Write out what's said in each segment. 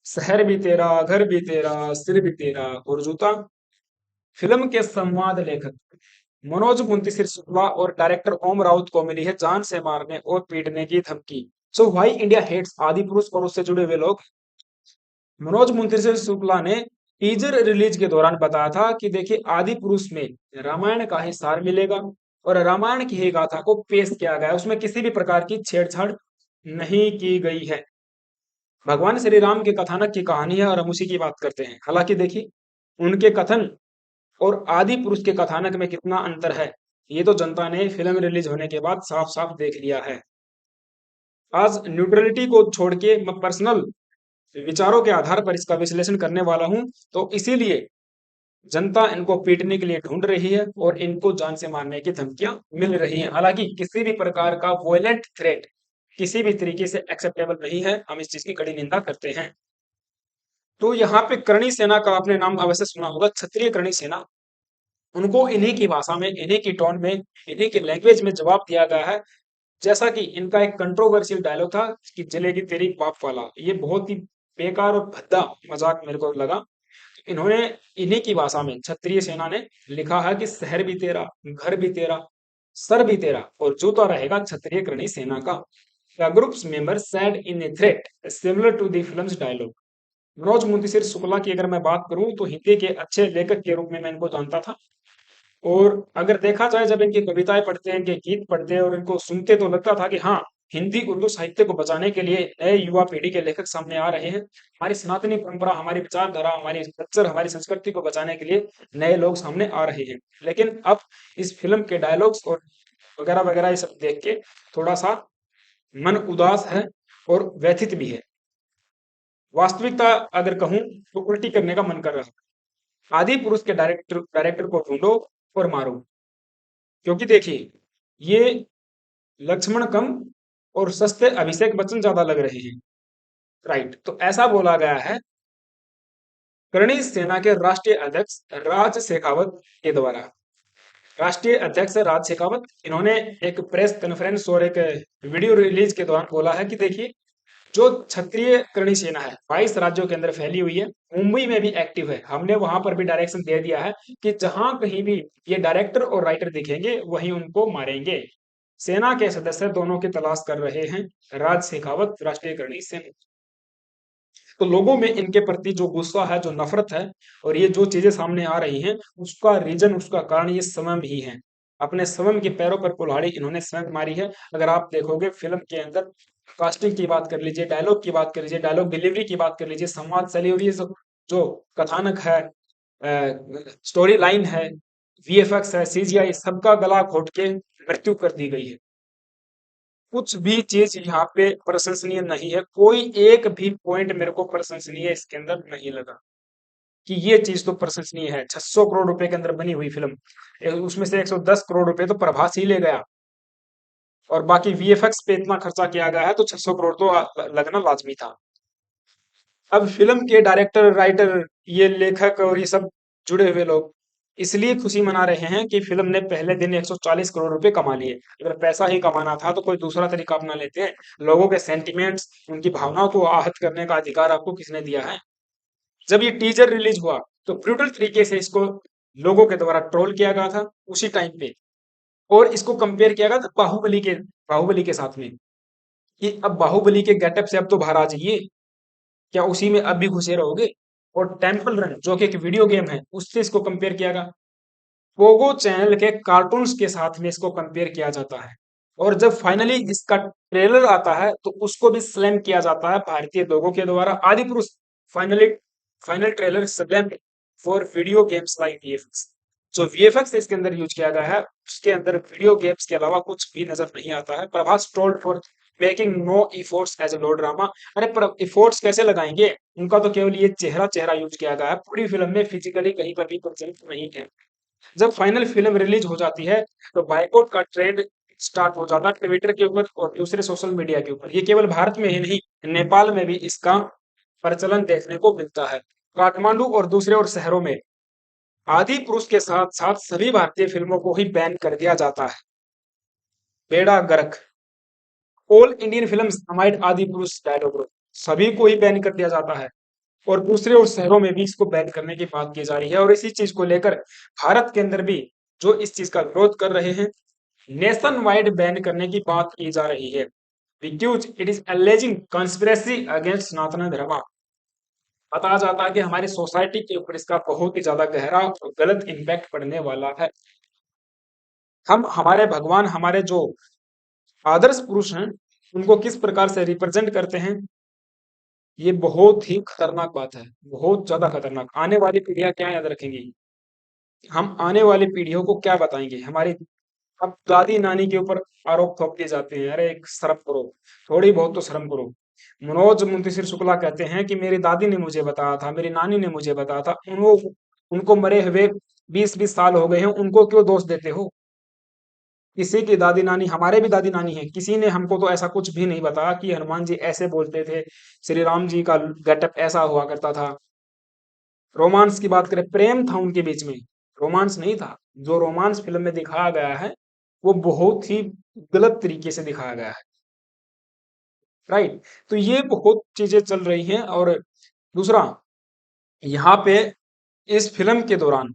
शहर भी तेरा, घर भी तेरा, सिर भी तेरा और जूता। फिल्म के संवाद लेखक मनोज मुंतशिर शुक्ला और डायरेक्टर ओम राउत को मिली है जान से मारने और पीटने की धमकी। सो व्हाई इंडिया हेट्स आदि पुरुष और उससे जुड़े हुए लोग। मनोज मुंतशिर शुक्ला ने टीजर रिलीज के दौरान बताया था कि देखिए आदि पुरुष में रामायण का ही सार मिलेगा और रामायण की ही गाथा को पेश किया गया है। उसमें किसी भी प्रकार की छेड़छाड़ नहीं की गई है। भगवान श्री राम के कथानक की कहानी है और हम उसी की बात करते हैं। हालांकि देखिए उनके कथन और आदि पुरुष के कथानक में कितना अंतर है, ये तो जनता ने फिल्म रिलीज होने के बाद साफ साफ देख लिया है। आज न्यूट्रलिटी को छोड़ के मैं पर्सनल विचारों के आधार पर इसका विश्लेषण करने वाला हूं। तो इसीलिए जनता इनको पीटने के लिए ढूंढ रही है और इनको जान से मारने की धमकियां मिल रही हैं। हालांकि किसी भी प्रकार का वॉयलेंट थ्रेट किसी भी तरीके से एक्सेप्टेबल नहीं है, हम इस चीज की कड़ी निंदा करते हैं। तो यहाँ पे करणी सेना का आपने नाम अवश्य सुना होगा, क्षत्रिय करणी सेना। उनको इन्हीं की भाषा में, इन्हीं की टोन में, इन्हीं की लैंग्वेज में जवाब दिया गया है। जैसा कि इनका एक कंट्रोवर्शियल डायलॉग था कि जलेगी तेरी बाप वाला, ये बहुत ही बेकार और भद्दा मजाक मेरे को लगा। इन्होंने इन्हीं की भाषा में क्षत्रिय सेना ने लिखा है कि शहर भी तेरा, घर भी तेरा, सर भी तेरा और जूता रहेगा क्षत्रिय करणी सेना का। The groups member said in a threat similar to the film's dialogue। Manoj Muntashir Shukla की अगर मैं बात करूं तो हिंदी के अच्छे लेखक के रूप में मैं इनको जानता था। और अगर देखा जाए जब इनकी कविताएं पढ़ते हैं, इनके गीत पढ़ते हैं और इनको सुनते तो लगता था कि हाँ, हिंदी उर्दू साहित्य को बचाने के लिए नए युवा पीढ़ी के लेखक सामने आ रहे हैं। हमारी सनातनी परंपरा, हमारी विचारधारा, हमारी कल्चर, हमारी संस्कृति को बचाने के लिए नए लोग सामने आ रहे हैं। लेकिन अब इस फिल्म के डायलॉग्स और वगैरह वगैरह ये सब देख के थोड़ा सा मन उदास है और व्यथित भी है। वास्तविकता अगर कहूं तो उल्टी करने का मन कर रहा है। आदि पुरुष के डायरेक्टर डायरेक्टर को ढूंढो और मारो। क्योंकि देखिए ये लक्ष्मण कम और सस्ते अभिषेक बच्चन ज्यादा लग रहे हैं। राइट, तो ऐसा बोला गया है करणी सेना के राष्ट्रीय अध्यक्ष राज शेखावत के द्वारा। राष्ट्रीय अध्यक्ष राज शेखावत इन्होंने एक प्रेस कॉन्फ्रेंस और एक वीडियो रिलीज के दौरान बोला है कि देखिए जो क्षत्रिय करणी सेना है 22 राज्यों के अंदर फैली हुई है, मुंबई में भी एक्टिव है। हमने वहां पर भी डायरेक्शन दे दिया है कि जहां कहीं भी ये डायरेक्टर और राइटर दिखेंगे वहीं उनको मारेंगे। सेना के सदस्य दोनों की तलाश कर रहे हैं। राज शेखावत, राष्ट्रीय करणी सेना। तो लोगों में इनके प्रति जो गुस्सा है, जो नफरत है और ये जो चीजें सामने आ रही हैं, उसका रीजन, उसका कारण ये स्वयं ही है। अपने स्वयं के पैरों पर कुल्हाड़ी इन्होंने स्वयं मारी है। अगर आप देखोगे फिल्म के अंदर कास्टिंग की बात कर लीजिए, डायलॉग की बात कर लीजिए, डायलॉग डिलीवरी की बात कर लीजिए, संवाद शैली और ये जो कथानक है, स्टोरी लाइन है, वीएफएक्स है, सीजीआई, सबका गला घोट के मृत्यु कर दी गई है। कुछ भी चीज यहाँ पे प्रशंसनीय नहीं है। कोई एक भी पॉइंट मेरे को प्रशंसनीय इसके अंदर नहीं लगा कि ये चीज तो प्रशंसनीय है। 600 करोड़ रुपए के अंदर बनी हुई फिल्म, उसमें से 110 करोड़ रुपए तो प्रभास ही ले गया और बाकी वीएफएक्स पे इतना खर्चा किया गया है तो 600 करोड़ तो लगना लाजमी था। अब फिल्म के डायरेक्टर, राइटर, ये लेखक और ये सब जुड़े हुए लोग इसलिए खुशी मना रहे हैं कि फिल्म ने पहले दिन 140 करोड़ रुपए कमा लिए। अगर पैसा ही कमाना था तो कोई दूसरा तरीका अपना लेते हैं। लोगों के सेंटिमेंट्स, उनकी भावनाओं को आहत करने का अधिकार आपको किसने दिया है? जब ये टीजर रिलीज हुआ तो ब्रूटल तरीके से इसको लोगों के द्वारा ट्रोल किया गया था उसी टाइम पे। और इसको कंपेयर किया गया था बाहुबली के साथ में कि अब बाहुबली के गेटअप से अब तो बाहर आ जाइए, क्या उसी में अब भी घुसे रहोगे? और टेम्पल रन जो कि एक वीडियो गेम है उससे इसको कंपेयर किया गया। पोगो चैनल के कार्टून्स के साथ में इसको कंपेयर किया जाता है। और जब फाइनली इसका ट्रेलर आता है तो उसको भी स्लैम किया जाता है भारतीय लोगों के द्वारा। आदि पुरुष finally final trailer slam for video games like VFX. जो वीएफएक्स इसके अंदर यूज किया गया है उसके अंदर वीडियो गेम्स के अलावा कुछ भी नजर नहीं आता है। Prabhas trolled for making no efforts as a low drama. अरे पर इफोर्ट्स कैसे लगाएंगे? उनका तो केवल ये चेहरा चेहरा यूज किया गया है, पूरी फिल्म में फिजिकली कहीं पर भी प्रेजेंट नहीं है। जब फाइनल फिल्म रिलीज हो जाती है तो बाइकआउट का ट्रेंड स्टार्ट हो जाता है ट्विटर के ऊपर और दूसरे सोशल मीडिया के ऊपर। ये केवल भारत में ही नहीं, नेपाल में भी इसका प्रचलन देखने को मिलता है। काठमांडू और दूसरे और शहरों में आदि पुरुष के साथ साथ सभी भारतीय फिल्मों को ही बैन कर दिया जाता है। बेड़ा गर्क। ऑल इंडियन फिल्म्स अमाइड आदि पुरुष डायलॉग, सभी को ही बैन कर दिया जाता है। और दूसरे और शहरों में भी इसको बैन करने की बात की जा रही है। और इसी चीज को लेकर भारत के अंदर भी जो इस चीज का विरोध कर रहे हैं, नेशन वाइड बैन करने की बात की जा रही है, because it is alleging conspiracy against Sanatan dharma. बताया जाता है कि हमारी सोसाइटी के ऊपर इसका बहुत ही ज्यादा गहरा और गलत इम्पैक्ट पड़ने वाला है। हम हमारे भगवान, हमारे जो आदर्श पुरुष हैं, उनको किस प्रकार से रिप्रेजेंट करते हैं, ये बहुत ही खतरनाक बात है, बहुत ज्यादा खतरनाक। आने वाली पीढ़ियां क्या याद रखेंगी, हम आने वाली पीढ़ियों को क्या बताएंगे। हमारी अब दादी नानी के ऊपर आरोप थोप दिए जाते हैं, अरे एक शर्म करो, थोड़ी बहुत तो शर्म करो। मनोज मुंतशिर शुक्ला कहते हैं कि मेरी दादी ने मुझे बताया था, मेरी नानी ने मुझे बताया था, उनको उनको मरे हुए 20-20 साल हो गए हैं, उनको क्यों दोष देते हो। किसी की दादी नानी, हमारे भी दादी नानी है, किसी ने हमको तो ऐसा कुछ भी नहीं बताया कि हनुमान जी ऐसे बोलते थे, श्री राम जी का गेटअप ऐसा हुआ करता था। रोमांस की बात करें, प्रेम था उनके बीच में, रोमांस नहीं था। जो रोमांस फिल्म में दिखाया गया है वो बहुत ही गलत तरीके से दिखाया गया है। राइट। तो ये बहुत चीजें चल रही हैं। और दूसरा, यहाँ पे इस फिल्म के दौरान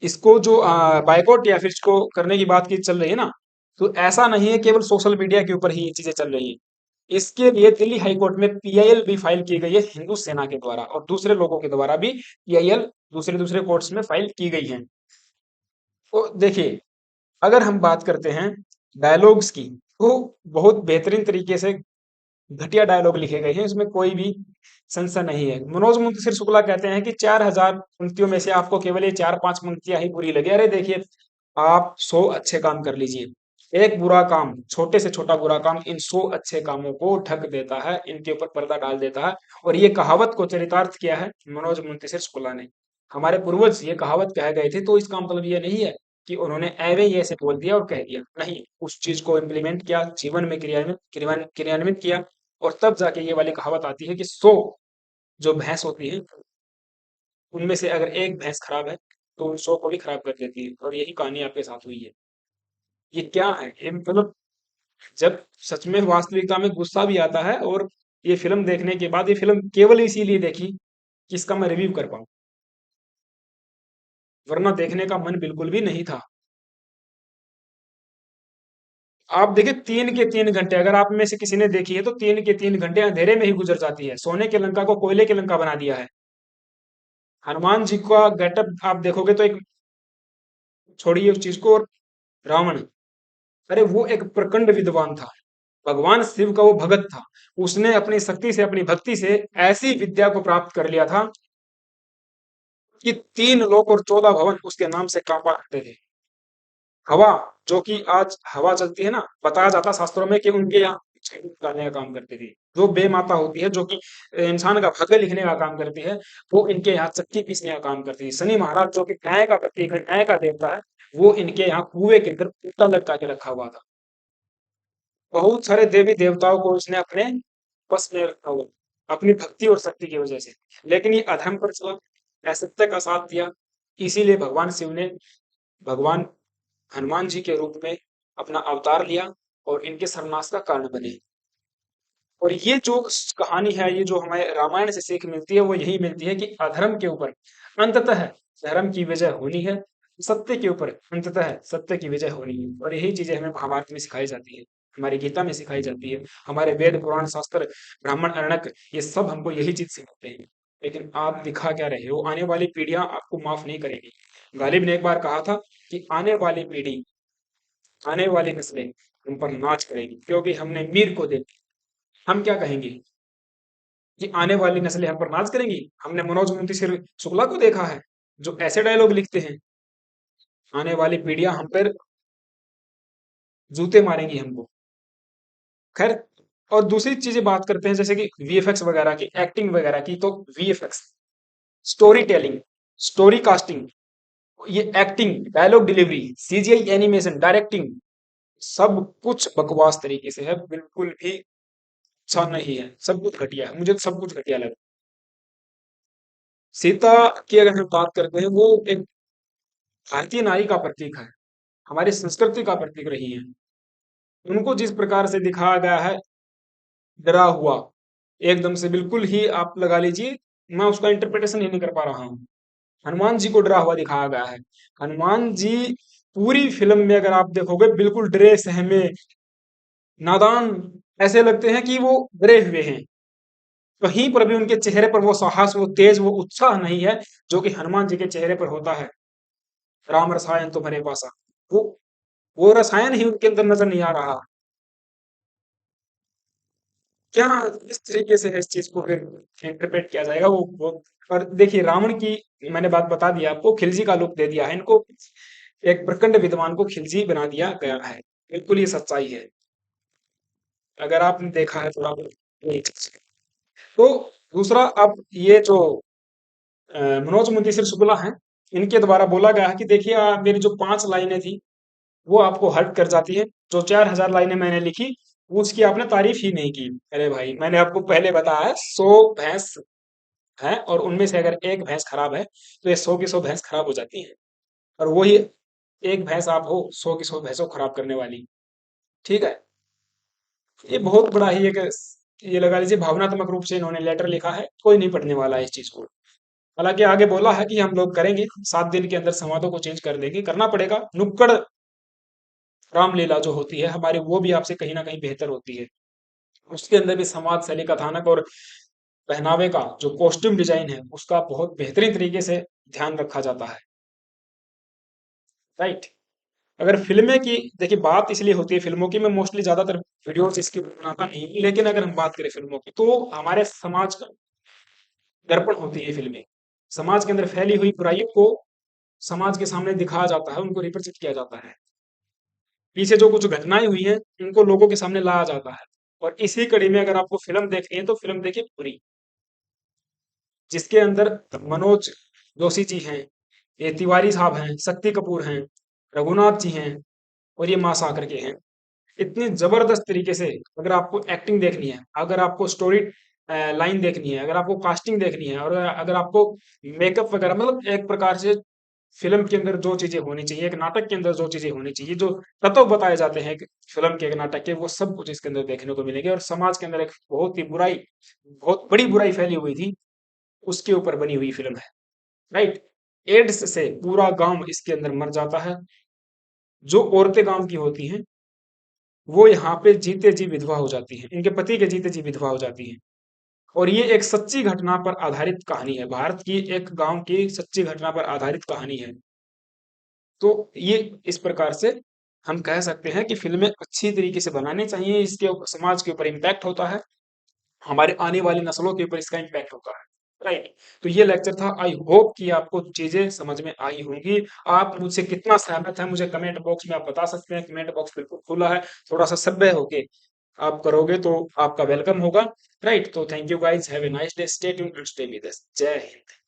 इसको जो बायकॉट या फिर इसको करने की बात की चल रही है ना, तो ऐसा नहीं है केवल सोशल मीडिया के ऊपर ही ये चीजें चल रही है। इसके लिए दिल्ली हाई कोर्ट में पीआईएल भी फाइल की गई है हिंदू सेना के द्वारा, और दूसरे लोगों के द्वारा भी पीआईएल दूसरे दूसरे कोर्ट्स में फाइल की गई है। तो देखिए, अगर हम बात करते हैं डायलॉग्स की, तो बहुत बेहतरीन तरीके से घटिया डायलॉग लिखे गए हैं, इसमें कोई भी संशय नहीं है। मनोज मुंतशिर शुक्ला कहते हैं कि 4000 पंक्तियों में से आपको केवल ये 4-5 पंक्तियां ही बुरी लगी। अरे देखिए, आप 100 अच्छे काम कर लीजिए, एक बुरा काम, छोटे से छोटा बुरा काम इन 100 अच्छे कामों को ढक देता है, इनके ऊपर पर्दा डाल देता है। और ये कहावत को चरितार्थ किया है मनोज मुंतशिर शुक्ला ने। हमारे पूर्वज ये कहावत कह गए थे, तो इसका मतलब ये नहीं है कि उन्होंने एवे ही ऐसे बोल दिया और कह दिया, नहीं, उस चीज को इम्प्लीमेंट किया, जीवन में क्रियान्वित किया, और तब जाके ये वाली कहावत आती है कि 100 जो भैंस होती है, उनमें से अगर एक भैंस खराब है तो उन 100 को भी खराब कर देती है। और यही कहानी आपके साथ हुई है। ये क्या है, ये मतलब जब सच में वास्तविकता में गुस्सा भी आता है। और ये फिल्म देखने के बाद, ये फिल्म केवल इसीलिए देखी कि इसका मैं रिव्यू कर पाऊं, वरना देखने का मन बिल्कुल भी नहीं था। आप देखिए, 3 के 3 घंटे, अगर आप में से किसी ने देखी है तो 3 के 3 घंटे अंधेरे में ही गुजर जाती है। सोने की लंका को कोयले की लंका बना दिया है। हनुमान जी का गेटअप आप देखोगे तो एक, छोड़िए उस चीज को, और रावण, अरे वो एक प्रचंड विद्वान था, भगवान शिव का वो भगत था। उसने अपनी शक्ति से, अपनी भक्ति से ऐसी विद्या को प्राप्त कर लिया था कि 3 लोक और 14 भवन उसके नाम से कांपा करते थे। हवा, जो कि आज हवा चलती है ना, बताया जाता शास्त्रों में कि उनके यहाँ छड़ी उगाने का काम करती थी। जो बेमाता होती है, जो कि इंसान का भाग्य लिखने का काम करती है, वो इनके यहाँ चक्की पीसने का काम करती थी। शनि महाराज, जो कि न्याय का प्रतीक है, न्याय का देवता है, वो इनके यहाँ कुएं के अंदर कुत्ता लटका के रखा हुआ था। बहुत सारे देवी देवताओं को उसने अपने बस में रखा हुआ, अपनी भक्ति और शक्ति की वजह से। लेकिन ये अधर्म पर चला, असत्य का साथ दिया, इसीलिए भगवान शिव ने, भगवान हनुमान जी के रूप में अपना अवतार लिया और इनके सर्वनाश का कारण बने। और ये जो कहानी है, ये जो हमें रामायण से सीख मिलती है, वो यही मिलती है कि अधर्म के ऊपर अंततः धर्म की विजय होनी है, सत्य के ऊपर अंततः सत्य की विजय होनी है। और यही चीजें हमें महाभारत में सिखाई जाती है, हमारी गीता में सिखाई जाती है, हमारे वेद पुराण शास्त्र, ब्राह्मण अरण्यक, ये सब हमको यही चीज सिखाते हैं। लेकिन आप दिखा क्या रहे हो, आने वाली पीढ़ियां आपको माफ नहीं करेगी। गालिब ने एक बार कहा था कि आने वाली पीढ़ी, आने वाली नस्लें हम पर नाच करेगी, क्योंकि हमने मीर को देखा। हम क्या कहेंगे कि आने वाली नस्लें हम पर नाच करेंगी, हमने मनोज मुंशी शुक्ला को देखा है जो ऐसे डायलॉग लिखते हैं। आने वाली पीढ़ियां हम पर जूते मारेंगी हमको। खैर, और दूसरी चीजें बात करते हैं, जैसे कि वीएफएक्स वगैरह की, एक्टिंग वगैरह की, तो VFX, story telling, story casting, ये acting, dialogue delivery, CGI animation, directing, सब कुछ बकवास तरीके से है, बिल्कुल भी अच्छा नहीं है, सब कुछ घटिया है, मुझे तो सब कुछ घटिया लगा। सीता की अगर हम बात करते हैं, वो एक भारतीय नारी का प्रतीक है, हमारी संस्कृति का प्रतीक रही है। उनको जिस प्रकार से दिखाया गया है, डरा हुआ, एकदम से बिल्कुल ही आप लगा लीजिए मैं उसका इंटरप्रिटेशन ही नहीं कर पा रहा हूँ। हनुमान जी को डरा हुआ दिखाया गया है। हनुमान जी पूरी फिल्म में अगर आप देखोगे बिल्कुल डरे सहमे, नादान, ऐसे लगते हैं कि वो डरे हुए हैं। कहीं पर भी उनके चेहरे पर वो साहस, वो तेज, वो उत्साह नहीं है जो कि हनुमान जी के चेहरे पर होता है। राम रसायन तुम्हारे पासा, वो वो रसायन ही उनके अंदर नजर नहीं आ रहा। क्या इस तरीके से है इस चीज को फिर इंटरप्रेट किया जाएगा वो। और देखिए रावण की मैंने बात बता दी आपको, खिलजी का लुक दे दिया है इनको, एक प्रचंड विद्वान को खिलजी बना दिया गया है। बिल्कुल ये सच्चाई है, अगर आपने देखा है थोड़ा बहुत ये चीज़। तो दूसरा, अब ये जो मनोज मुंशी शुक्ला हैं, इनके द्वारा बोला गया है कि देखिए मेरी जो 5 लाइनें थी वो आपको हर्ट कर जाती है। जो 4,000 लाइनें मैंने लिखी उसकी आपने तारीफ ही नहीं की। अरे भाई मैंने आपको पहले बताया है 100 भैंस हैं और उनमें से अगर एक भैंस खराब है तो ये 100 की 100 भैंस खराब हो जाती हैं। और वही एक भैंस आप हो 100 की 100 भैंसों को खराब करने वाली। ठीक है, ये बहुत बड़ा ही एक, ये लगा लीजिए भावनात्मक रूप से इन्होंने लेटर लिखा है, कोई नहीं पढ़ने वाला है इस चीज को। हालांकि आगे बोला है कि हम लोग करेंगे, 7 दिन के अंदर संवादों को चेंज कर देंगे, करना पड़ेगा। नुक्कड़ रामलीला जो होती है हमारी वो भी आपसे कहीं ना कहीं बेहतर होती है। उसके अंदर भी समाज शैली कथानक और पहनावे का जो कॉस्ट्यूम डिजाइन है उसका बहुत बेहतरीन तरीके से ध्यान रखा जाता है। राइट। अगर फिल्में की देखिए बात इसलिए होती है फिल्मों की, मैं मोस्टली ज्यादातर वीडियोस इसकी बनाता नहीं हूं, लेकिन अगर हम बात करें फिल्मों की तो हमारे समाज का दर्पण होती है फिल्में। समाज के अंदर फैली हुई बुराइयों को समाज के सामने दिखाया जाता है, उनको रिप्रेजेंट किया जाता है। पीछे जो कुछ घटनाएं हुई हैं उनको लोगों के सामने लाया जाता है। और इसी कड़ी में अगर आपको फिल्म देखनी है तो फिल्म देखिए पूरी, जिसके अंदर मनोज जोशी जी हैं, ये तिवारी साहब हैं, शक्ति कपूर हैं, रघुनाथ जी हैं और ये मां साकर के हैं। इतनी जबरदस्त तरीके से अगर आपको एक्टिंग देखनी है, अगर आपको स्टोरी लाइन देखनी है, अगर आपको कास्टिंग देखनी है और अगर आपको मेकअप वगैरह, मतलब एक प्रकार से फिल्म के अंदर जो चीजें होनी चाहिए, एक नाटक के अंदर जो चीजें होनी चाहिए, जो तत्व बताए जाते हैं एक फिल्म के, एक नाटक के, वो सब कुछ इसके अंदर देखने को मिलेंगे। और समाज के अंदर एक बहुत ही बुराई, बहुत बड़ी बुराई फैली हुई थी, उसके ऊपर बनी हुई फिल्म है। राइट। एड्स से पूरा गांव इसके अंदर मर जाता है। जो औरतें गांव की होती हैं वो यहाँ पे जीते जी विधवा हो जाती हैं, इनके पति के जीते जी विधवा हो जाती हैं। और ये एक सच्ची घटना पर आधारित कहानी है, भारत की एक गांव की सच्ची घटना पर आधारित कहानी है। तो ये इस प्रकार से हम कह सकते हैं कि फिल्में अच्छी तरीके से बनानी चाहिए, इसके समाज के ऊपर इम्पैक्ट होता है, हमारे आने वाली नस्लों के ऊपर इसका इम्पैक्ट होता है। राइट। तो ये लेक्चर था, आई होप कि आपको चीजें समझ में आई होंगी। आप मुझसे कितना सहमत है मुझे कमेंट बॉक्स में आप बता सकते हैं, कमेंट बॉक्स बिल्कुल खुला है, थोड़ा सा सभ्य होके आप करोगे तो आपका वेलकम होगा। राइट। तो thank you guys, have a nice day, stay tuned and stay with us. जय हिंद।